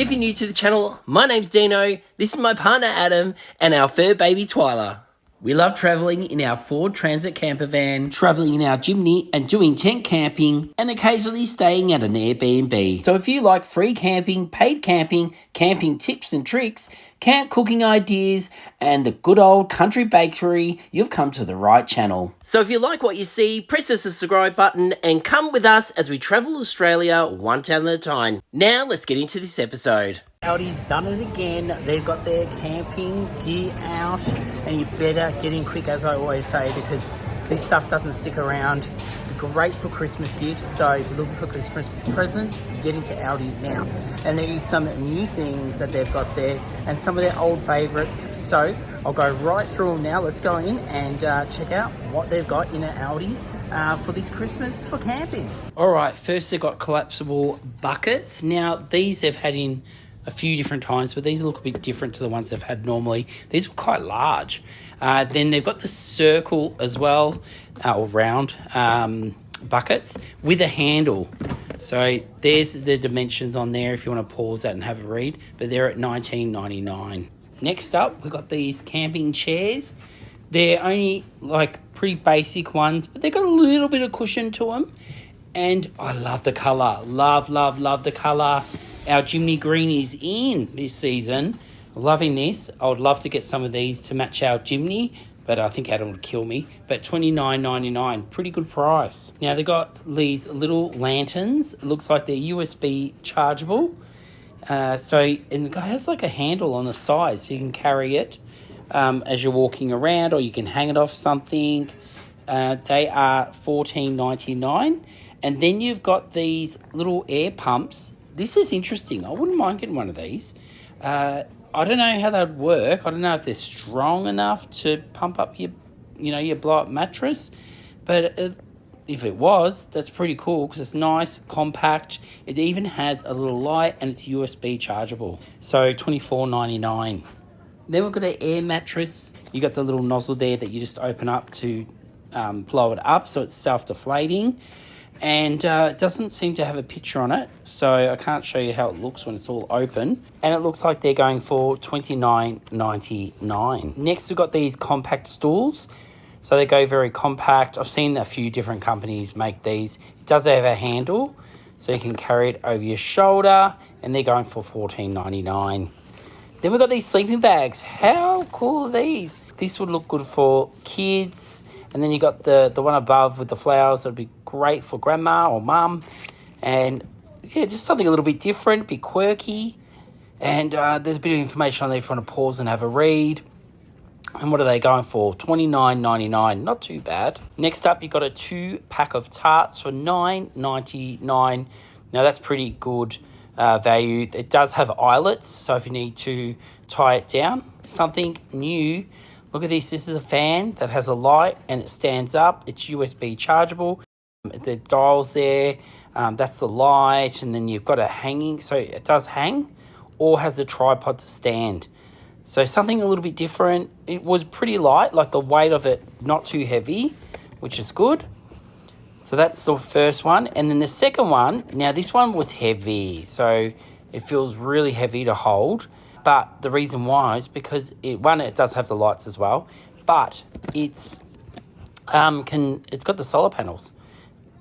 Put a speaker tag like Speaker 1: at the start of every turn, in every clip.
Speaker 1: If you're new to the channel, my name's Dino, this is my partner Adam, and our fur baby Twyla. We love travelling in our Ford Transit camper van, travelling in our Jimny and doing tent camping, and occasionally staying at an Airbnb. So if you like free camping, paid camping, camping tips and tricks, camp cooking ideas, and the good old country bakery, you've come to the right channel. So if you like what you see, press the subscribe button and come with us as we travel Australia one town at a time. Now let's get into this episode. Aldi's done it again. They've got their camping gear out, and you better get in quick, as I always say, because this stuff doesn't stick around. Great for Christmas gifts, so if you're looking for Christmas presents, get into Aldi now. And there is some new things that they've got there, and some of their old favourites. So I'll go right through them now. Let's go in and check out what they've got in an Aldi for this Christmas for camping. All right, first they've got collapsible buckets. Now these they've had in a few different times, but these look a bit different to the ones they've had normally. These were quite large. Then they've got the circle as well, or round buckets with a handle. So there's the dimensions on there if you want to pause that and have a read, but they're at $19.99. Next up, we've got these camping chairs. They're only like pretty basic ones, but they've got a little bit of cushion to them. And I love the colour. Love the colour. Our Jimny green is in this season. Loving this. I would love to get some of these to match our Jimny, but I think Adam would kill me. But $29.99, pretty good price. Now they've got these little lanterns. It looks like they're USB chargeable. And it has like a handle on the side, so you can carry it as you're walking around, or you can hang it off something. They are $14.99. And then you've got these little air pumps. This is interesting. I wouldn't mind getting one of these. I don't know how that would work. I don't know if they're strong enough to pump up your blow-up mattress. But if it was, that's pretty cool because it's nice, compact. It even has a little light and it's USB chargeable. So $24.99. Then we've got an air mattress. You got the little nozzle there that you just open up to blow it up, so it's self-deflating. And it doesn't seem to have a picture on it, so I can't show you how it looks when it's all open. And it looks like they're going for $29.99. Next, we've got these compact stools. So they go very compact. I've seen a few different companies make these. It does have a handle, so you can carry it over your shoulder, and they're going for $14.99. Then we've got these sleeping bags. How cool are these? This would look good for kids. And then you got the one above with the flowers. That'd be great for grandma or mum. And yeah, just something a little bit different, be quirky. And there's a bit of information on there if you want to pause and have a read. And what are they going for? $29.99. Not too bad. Next up, you've got a 2-pack of tarts for $9.99. Now that's pretty good value. It does have eyelets, so if you need to tie it down. Something new. Look at this. This is a fan that has a light and it stands up. It's USB chargeable. The dial's there. That's the light. And then you've got a hanging. So it does hang or has a tripod to stand. So something a little bit different. It was pretty light. Like the weight of it, not too heavy, which is good. So that's the first one. And then the second one. Now this one was heavy. So it feels really heavy to hold. But the reason why is because it does have the lights as well, but it's got the solar panels,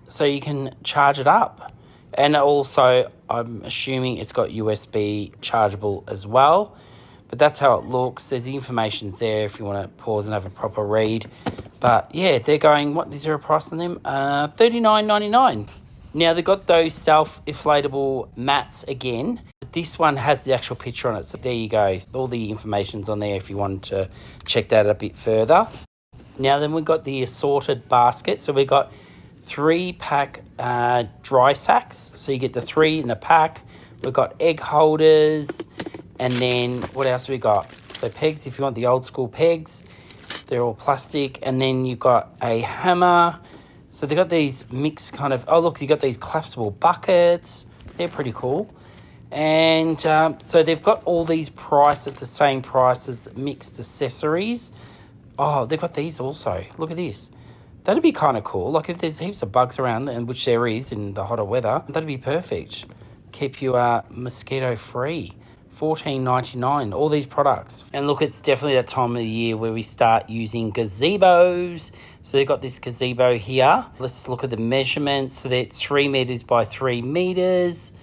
Speaker 1: so you can charge it up, and also I'm assuming it's got USB chargeable as well. But that's how it looks. There's the information there if you want to pause and have a proper read. But yeah, they're going. What is there a price on them? $39.99. Now they've got those self-inflatable mats again. This one has the actual picture on it, so there you go. All the information's on there if you wanted to check that a bit further. Now then we've got the assorted basket. So we've got 3-pack dry sacks. So you get the 3 in the pack. We've got egg holders. And then what else have we got? So pegs, if you want the old school pegs. They're all plastic. And then you've got a hammer. So they've got these mixed kind of... Oh, look, you've got these collapsible buckets. They're pretty cool. And so they've got all these priced at the same price as mixed accessories. Oh, they've got these also. Look at this. That'd be kind of cool. Like if there's heaps of bugs around, and which there is in the hotter weather, that'd be perfect. keep you mosquito free. $14.99, all these products. And look, it's definitely that time of the year where we start using gazebos. So they've got this gazebo here. Let's look at the measurements. So that's 3 meters by 3 meters.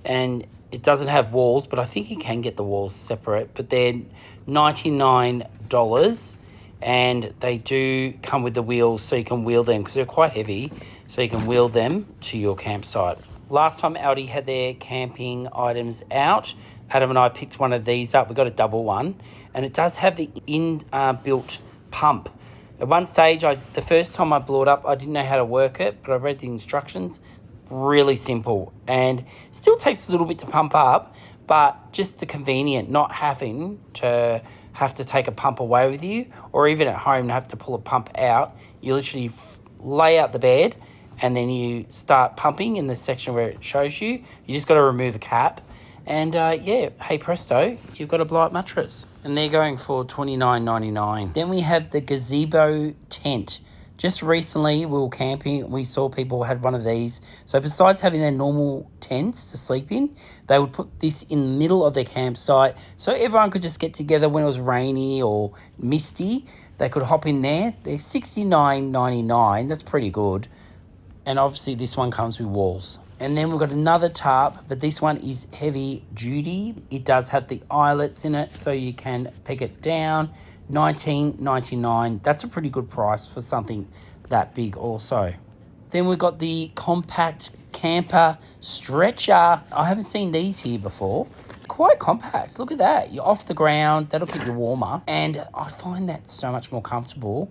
Speaker 1: And it doesn't have walls, but I think you can get the walls separate. But they're $99. And they do come with the wheels, so you can wheel them because they're quite heavy. So you can wheel them to your campsite. Last time Aldi had their camping items out, Adam and I picked one of these up. We got a double one, and it does have the inbuilt pump. At one stage, the first time I blew it up, I didn't know how to work it, but I read the instructions. Really simple, and still takes a little bit to pump up, but just the convenient, not having to take a pump away with you, or even at home have to pull a pump out. You literally lay out the bed, and then you start pumping in the section where it shows you. You just got to remove a cap. And yeah, hey presto, you've got a blow-up mattress. And they're going for $29.99. Then we have the gazebo tent. Just recently, we were camping, we saw people had one of these. So besides having their normal tents to sleep in, they would put this in the middle of their campsite so everyone could just get together when it was rainy or misty. They could hop in there. They're $69.99. That's pretty good. And obviously this one comes with walls. And then we've got another tarp, but this one is heavy duty. It does have the eyelets in it, so you can peg it down. $19.99. That's a pretty good price for something that big also. Then we've got the compact camper stretcher. I haven't seen these here before. Quite compact. Look at that. You're off the ground. That'll keep you warmer. And I find that so much more comfortable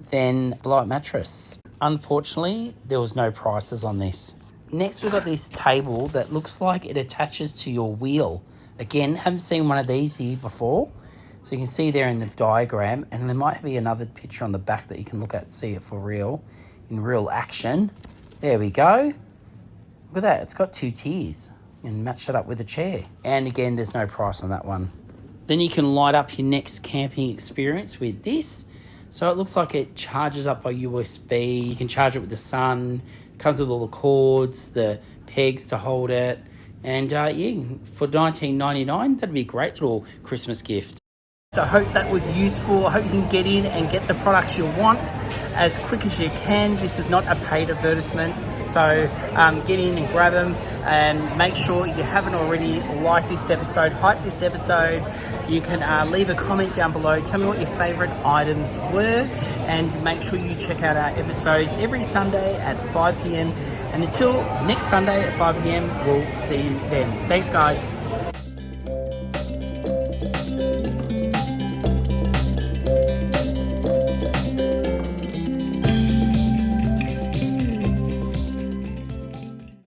Speaker 1: than blow-up mattress. Unfortunately, there was no prices on this. Next, we've got this table that looks like it attaches to your wheel. Again, haven't seen one of these here before. So you can see there in the diagram, and there might be another picture on the back that you can look at, see it for real, in real action. There we go. Look at that, it's got 2 tiers. You can match it up with a chair. And again, there's no price on that one. Then you can light up your next camping experience with this. So it looks like it charges up by USB. You can charge it with the sun. Comes with all the cords, the pegs to hold it. And yeah, for $19.99, that'd be a great little Christmas gift. So I hope that was useful. I hope you can get in and get the products you want as quick as you can. This is not a paid advertisement. So get in and grab them, and make sure if you haven't already, like this episode, hype this episode. You can leave a comment down below. Tell me what your favourite items were, and make sure you check out our episodes every Sunday at 5 p.m. And until next Sunday at 5 p.m, we'll see you then. Thanks, guys.